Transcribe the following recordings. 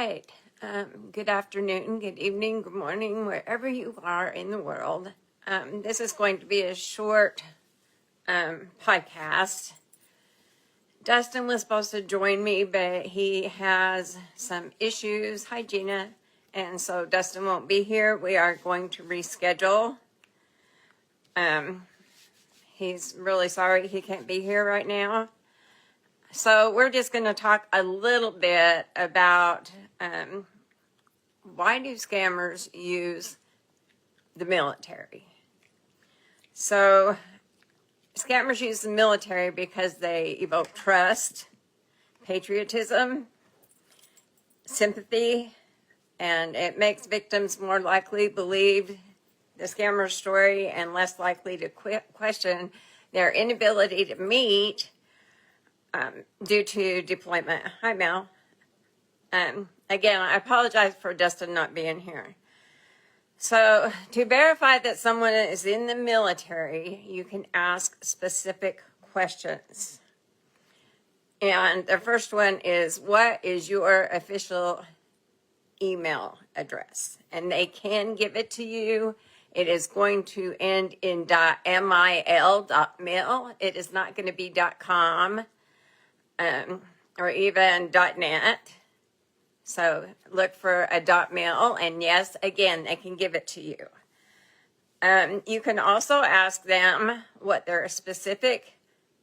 right. Good afternoon, good evening, good morning, wherever you are in the world. This is going to be a short podcast. Dustin was supposed to join me, but he has some issues. Hi, Gina. And so Dustin won't be here. We are going to reschedule. He's really sorry he can't be here right now. So we're just going to talk a little bit about why do scammers use the military? So scammers use the military because they evoke trust, patriotism, sympathy, and it makes victims more likely to believe the scammer's story and less likely to question their inability to meet due to deployment. Hi, Mel. Again, I apologize for Dustin not being here. So to verify that someone is in the military, you can ask specific questions. And the first one is, what is your official email address? And they can give it to you. It is going to end in .mil. It is not going to be .com or even .net. So look for a .mil, and yes, again, they can give it to you. You can also ask them what their specific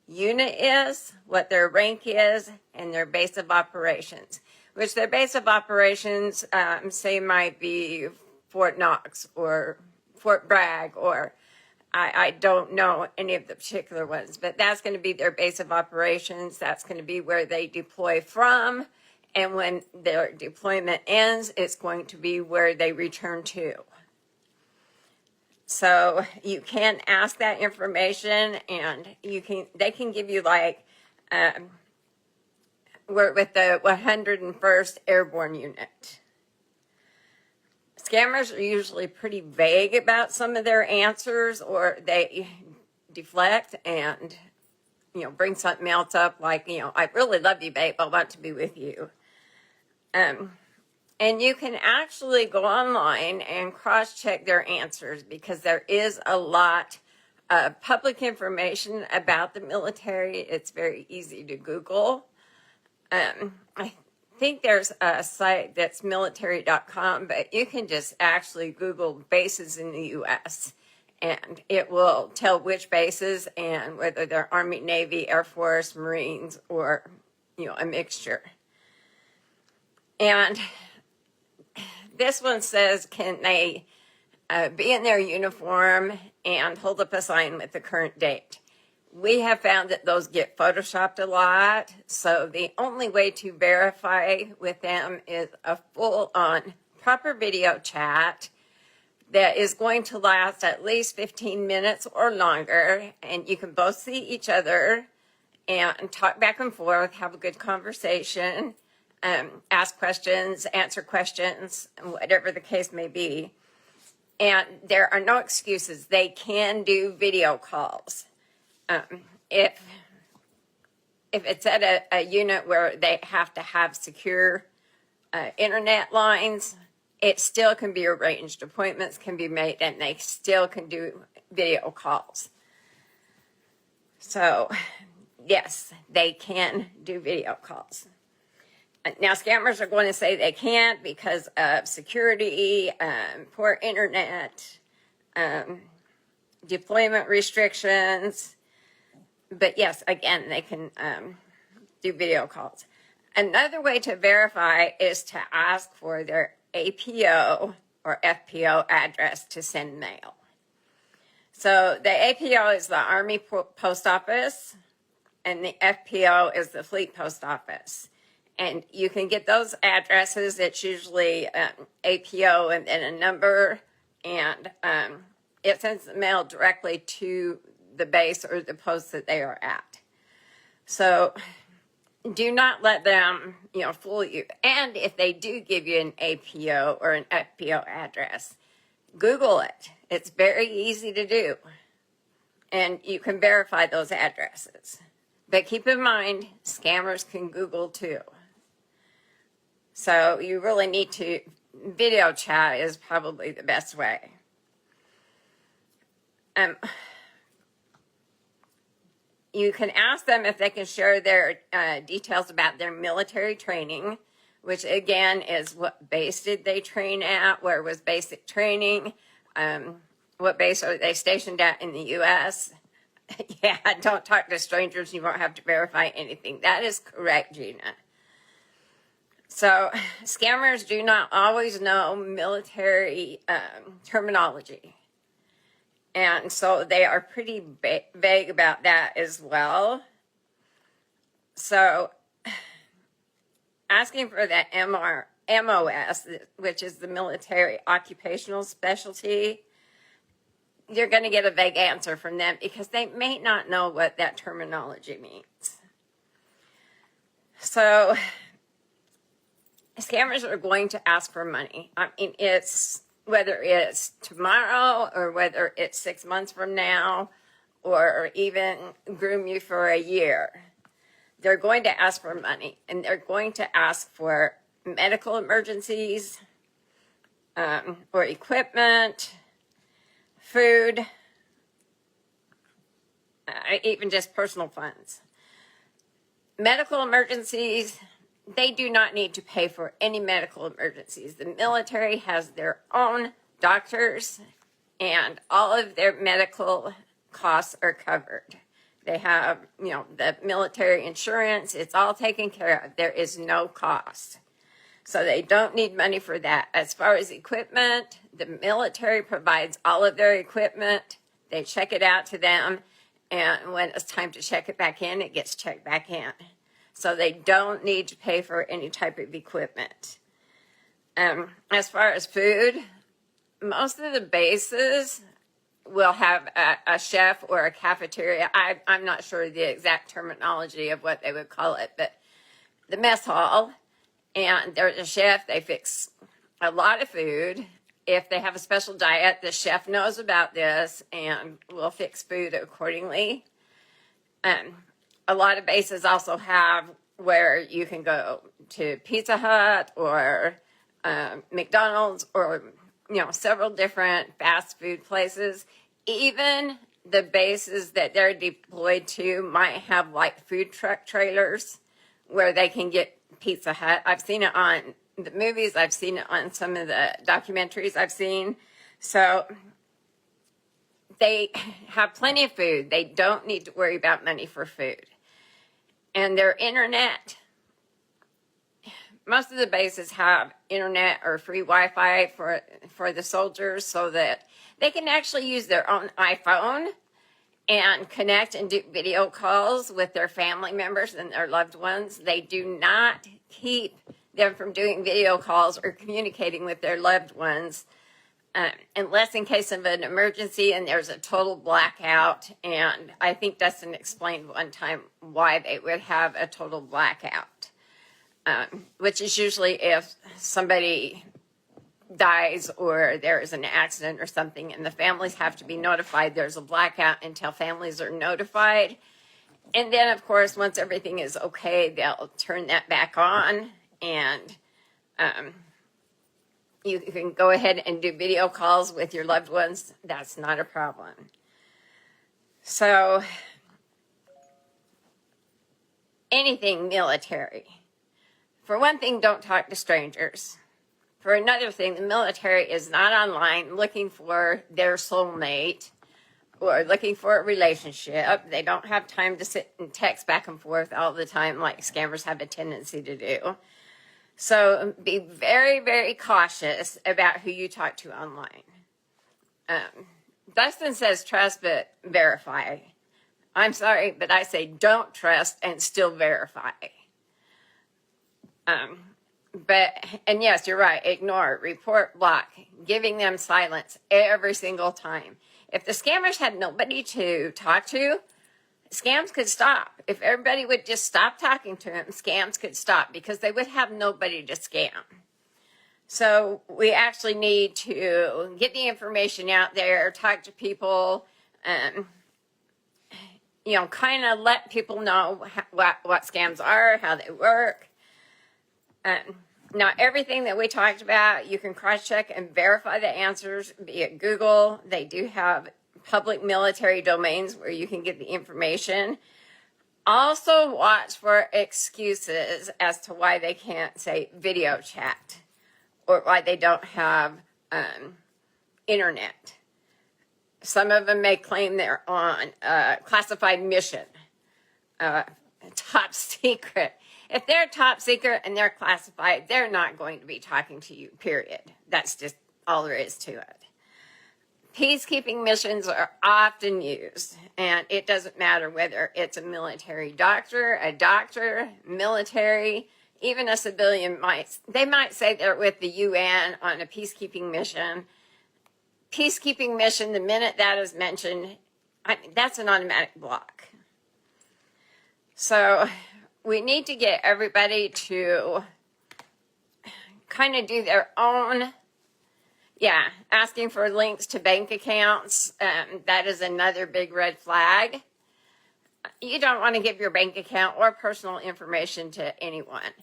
unit is, what their rank is, and their base of operations, which their base of operations, say, might be Fort Knox or Fort Bragg, or I don't know any of the particular ones, but that's going to be their base of operations. That's going to be where they deploy from. And when their deployment ends, it's going to be where they return to. So you can ask that information, and they can give you, like, we're with the 101st Airborne Unit. Scammers are usually pretty vague about some of their answers, or they deflect and, bring something else up, like, I really love you, babe, I want to be with you. And you can actually go online and cross-check their answers, because there is a lot of public information about the military. It's very easy to Google. I think there's a site that's military.com, but you can just actually Google bases in the U.S., and it will tell which bases and whether they're Army, Navy, Air Force, Marines, or, a mixture. And this one says, can they be in their uniform and hold up a sign with the current date? We have found that those get photoshopped a lot. So the only way to verify with them is a full-on proper video chat that is going to last at least 15 minutes or longer. And you can both see each other and talk back and forth, have a good conversation. Ask questions, answer questions, whatever the case may be. And there are no excuses. They can do video calls. If it's at a unit where they have to have secure internet lines, it still can be arranged. Appointments can be made, and they still can do video calls. So, yes, they can do video calls. Now, scammers are going to say they can't because of security, poor internet, deployment restrictions. But yes, again, they can do video calls. Another way to verify is to ask for their APO or FPO address to send mail. So the APO is the Army Post Office, and the FPO is the Fleet Post Office. And you can get those addresses. It's usually APO and then a number, and it sends the mail directly to the base or the post that they are at. So do not let them, fool you. And if they do give you an APO or an FPO address, Google it. It's very easy to do. And you can verify those addresses. But keep in mind, scammers can Google too. So you really need to, video chat is probably the best way. You can ask them if they can share their details about their military training, which again is what base did they train at, where was basic training, what base are they stationed at in the U.S. Yeah, don't talk to strangers. You won't have to verify anything. That is correct, Gina. So scammers do not always know military terminology. And so they are pretty vague about that as well. So asking for that MOS, which is the military occupational specialty, you're going to get a vague answer from them because they may not know what that terminology means. So scammers are going to ask for money. I mean, it's whether it's tomorrow or whether it's 6 months from now or even groom you for a year. They're going to ask for money, and they're going to ask for medical emergencies or equipment, food, even just personal funds. Medical emergencies, they do not need to pay for any medical emergencies. The military has their own doctors, and all of their medical costs are covered. They have, the military insurance. It's all taken care of. There is no cost. So they don't need money for that. As far as equipment, the military provides all of their equipment. They check it out to them, and when it's time to check it back in, it gets checked back in. So they don't need to pay for any type of equipment. As far as food, most of the bases will have a chef or a cafeteria. I'm not sure the exact terminology of what they would call it, but the mess hall, and there's a chef. They fix a lot of food. If they have a special diet, the chef knows about this and will fix food accordingly. A lot of bases also have where you can go to Pizza Hut or McDonald's or, several different fast food places. Even the bases that they're deployed to might have like food truck trailers where they can get Pizza Hut. I've seen it on the movies. I've seen it on some of the documentaries I've seen. So they have plenty of food. They don't need to worry about money for food. And their internet, most of the bases have internet or free Wi-Fi for the soldiers so that they can actually use their own iPhone and connect and do video calls with their family members and their loved ones. They do not keep them from doing video calls or communicating with their loved ones unless in case of an emergency and there's a total blackout. And I think Dustin explained one time why they would have a total blackout, which is usually if somebody dies or there is an accident or something and the families have to be notified. There's a blackout until families are notified. And then, of course, once everything is okay, they'll turn that back on, and you can go ahead and do video calls with your loved ones. That's not a problem. So anything military. For one thing, don't talk to strangers. For another thing, the military is not online looking for their soulmate or looking for a relationship. They don't have time to sit and text back and forth all the time like scammers have a tendency to do. So be very, very cautious about who you talk to online. Dustin says trust but verify. I'm sorry, but I say don't trust and still verify. And yes, you're right. Ignore, report, block, giving them silence every single time. If the scammers had nobody to talk to, scams could stop. If everybody would just stop talking to them, scams could stop because they would have nobody to scam. So we actually need to get the information out there, talk to people, kind of let people know what scams are, how they work. Now, everything that we talked about, you can cross-check and verify the answers via Google. They do have public military domains where you can get the information. Also, watch for excuses as to why they can't say video chat or why they don't have internet. Some of them may claim they're on classified mission, top secret. If they're top secret and they're classified, they're not going to be talking to you, period. That's just all there is to it. Peacekeeping missions are often used, and it doesn't matter whether it's a military doctor, military, even a civilian they might say they're with the UN on a peacekeeping mission. Peacekeeping mission, the minute that is mentioned, that's an automatic block. So we need to get everybody to kind of do their own, asking for links to bank accounts. That is another big red flag. You don't want to give your bank account or personal information to anyone.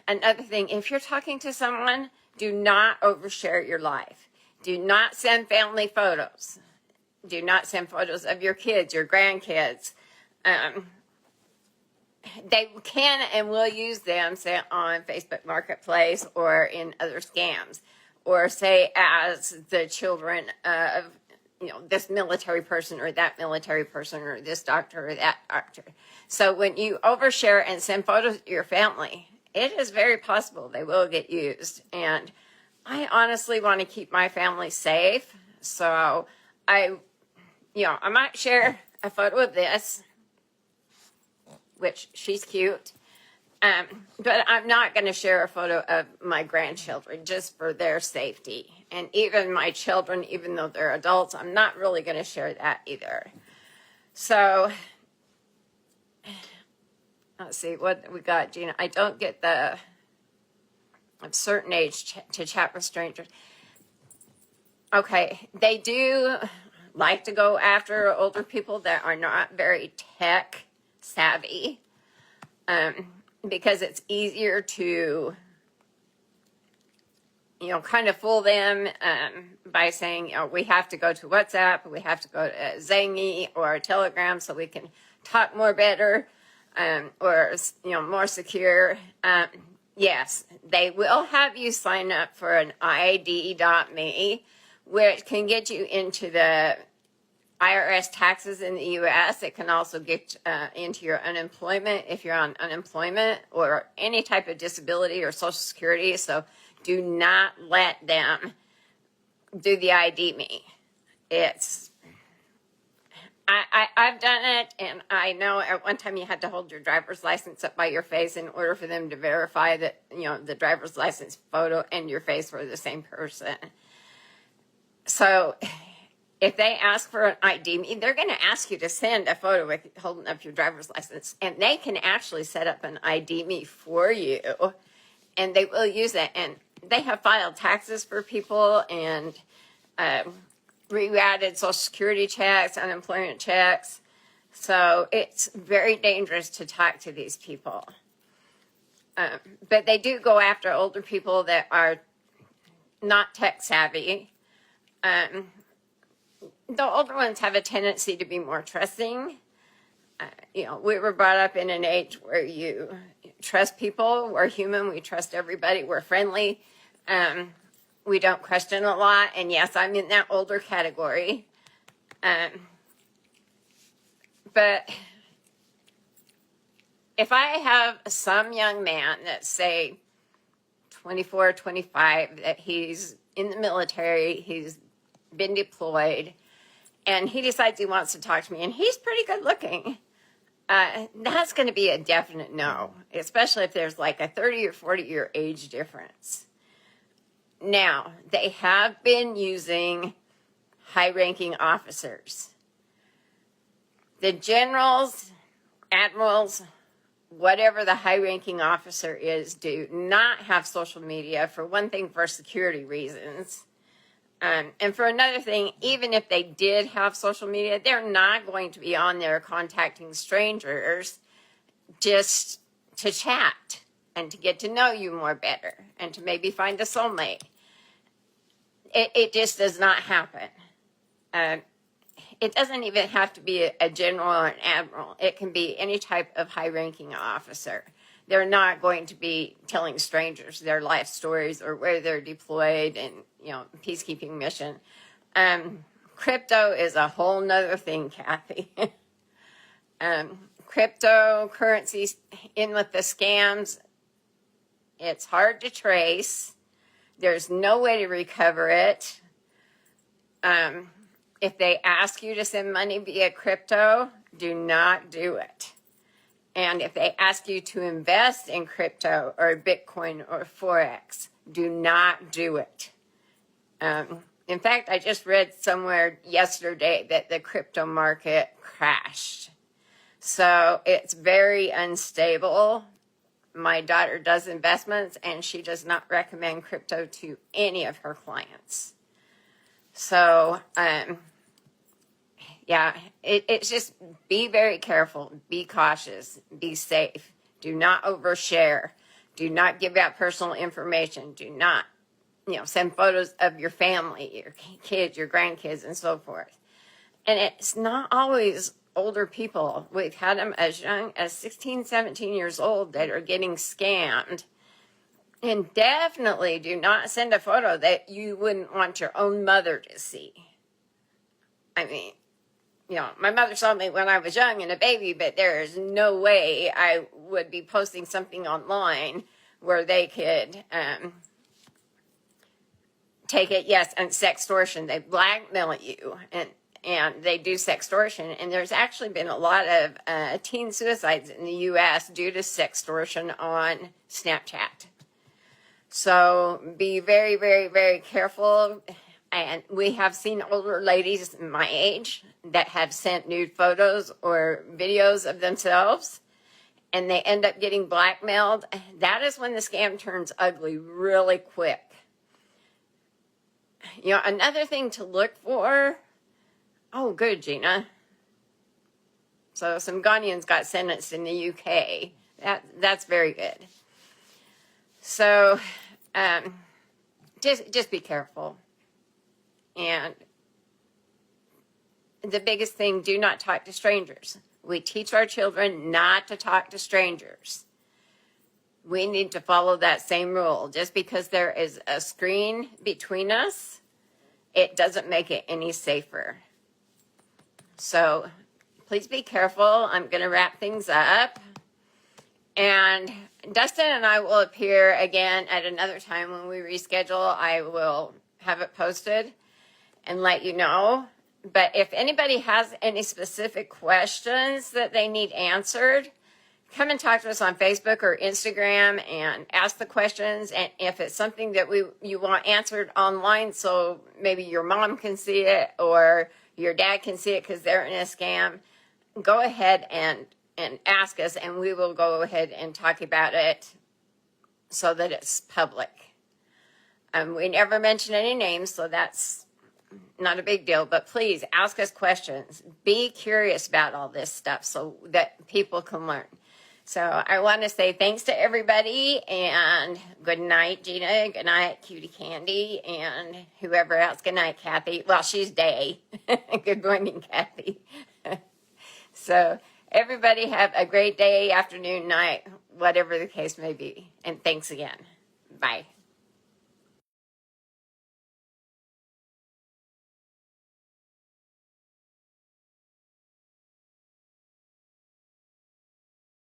Another thing, if you're talking to someone, do not overshare your life. Do not send family photos. Do not send photos of your kids, your grandkids. They can and will use them, say, on Facebook Marketplace or in other scams, or say as the children of, this military person or that military person or this doctor or that doctor. So when you overshare and send photos to your family, it is very possible they will get used. And I honestly want to keep my family safe. So I might share a photo of this, which she's cute. But I'm not going to share a photo of my grandchildren just for their safety. And even my children, even though they're adults, I'm not really going to share that either. So let's see what we got, Gina. I don't get the of certain age to chat with strangers. Okay, they do like to go after older people that are not very tech savvy, because it's easier to, kind of fool them by saying, we have to go to WhatsApp, we have to go to Zangy or Telegram so we can talk more better, or, more secure. Yes, they will have you sign up for an ID.me, which can get you into the IRS taxes in the U.S. It can also get into your unemployment if you're on unemployment or any type of disability or Social Security. So do not let them do the ID me. I've done it, and I know at one time you had to hold your driver's license up by your face in order for them to verify that, the driver's license photo and your face were the same person. So if they ask for an ID, they're going to ask you to send a photo with holding up your driver's license, and they can actually set up an ID me for you, and they will use that. And they have filed taxes for people and rerouted Social Security checks, unemployment checks. So it's very dangerous to talk to these people. But they do go after older people that are not tech savvy. The older ones have a tendency to be more trusting. We were brought up in an age where you trust people. We're human. We trust everybody. We're friendly. We don't question a lot. And yes, I'm in that older category. But if I have some young man that's, say, 24, 25, that he's in the military, he's been deployed, and he decides he wants to talk to me, and he's pretty good looking, that's going to be a definite no, especially if there's like a 30 or 40-year age difference. Now, they have been using high-ranking officers. The generals, admirals, whatever the high-ranking officer is, do not have social media, for one thing, for security reasons. And for another thing, even if they did have social media, they're not going to be on there contacting strangers just to chat. and to get to know you more better and to maybe find a soulmate. It just does not happen. It doesn't even have to be a general or an admiral. It can be any type of high-ranking officer. They're not going to be telling strangers their life stories or where they're deployed and, peacekeeping mission. Crypto is a whole nother thing, Kathy. Cryptocurrencies in with the scams, it's hard to trace. There's no way to recover it. If they ask you to send money via crypto, do not do it. And if they ask you to invest in crypto or Bitcoin or Forex, do not do it. In fact, I just read somewhere yesterday that the crypto market crashed. So it's very unstable. My daughter does investments and she does not recommend crypto to any of her clients. So, it's just be very careful, be cautious, be safe. Do not overshare. Do not give out personal information. Do not, send photos of your family, your kids, your grandkids, and so forth. And it's not always older people. We've had them as young as 16, 17 years old that are getting scammed. And definitely do not send a photo that you wouldn't want your own mother to see. I mean, my mother saw me when I was young and a baby, but there is no way I would be posting something online where they could take it, yes, and sextortion. They blackmail you and they do sextortion. And there's actually been a lot of teen suicides in the U.S. due to sextortion on Snapchat. So be very, very, very careful. And we have seen older ladies my age that have sent nude photos or videos of themselves, and they end up getting blackmailed. That is when the scam turns ugly really quick. Another thing to look for. Oh, good, Gina. So some Ghanaians got sentenced in the UK. That's very good. So just be careful. And the biggest thing, do not talk to strangers. We teach our children not to talk to strangers. We need to follow that same rule. Just because there is a screen between us, it doesn't make it any safer. So please be careful. I'm going to wrap things up. And Dustin and I will appear again at another time when we reschedule. I will have it posted and let you know. But if anybody has any specific questions that they need answered, come and talk to us on Facebook or Instagram and ask the questions. And if it's something that you want answered online, so maybe your mom can see it or your dad can see it because they're in a scam, go ahead and ask us, and we will go ahead and talk about it so that it's public. We never mention any names, so that's not a big deal, but please ask us questions. Be curious about all this stuff so that people can learn. So I want to say thanks to everybody, and good night, Gina. Good night, Cutie Candy, and whoever else. Good night, Kathy. Well, she's Day. Good morning, Kathy. So everybody have a great day, afternoon, night, whatever the case may be. And thanks again. Bye.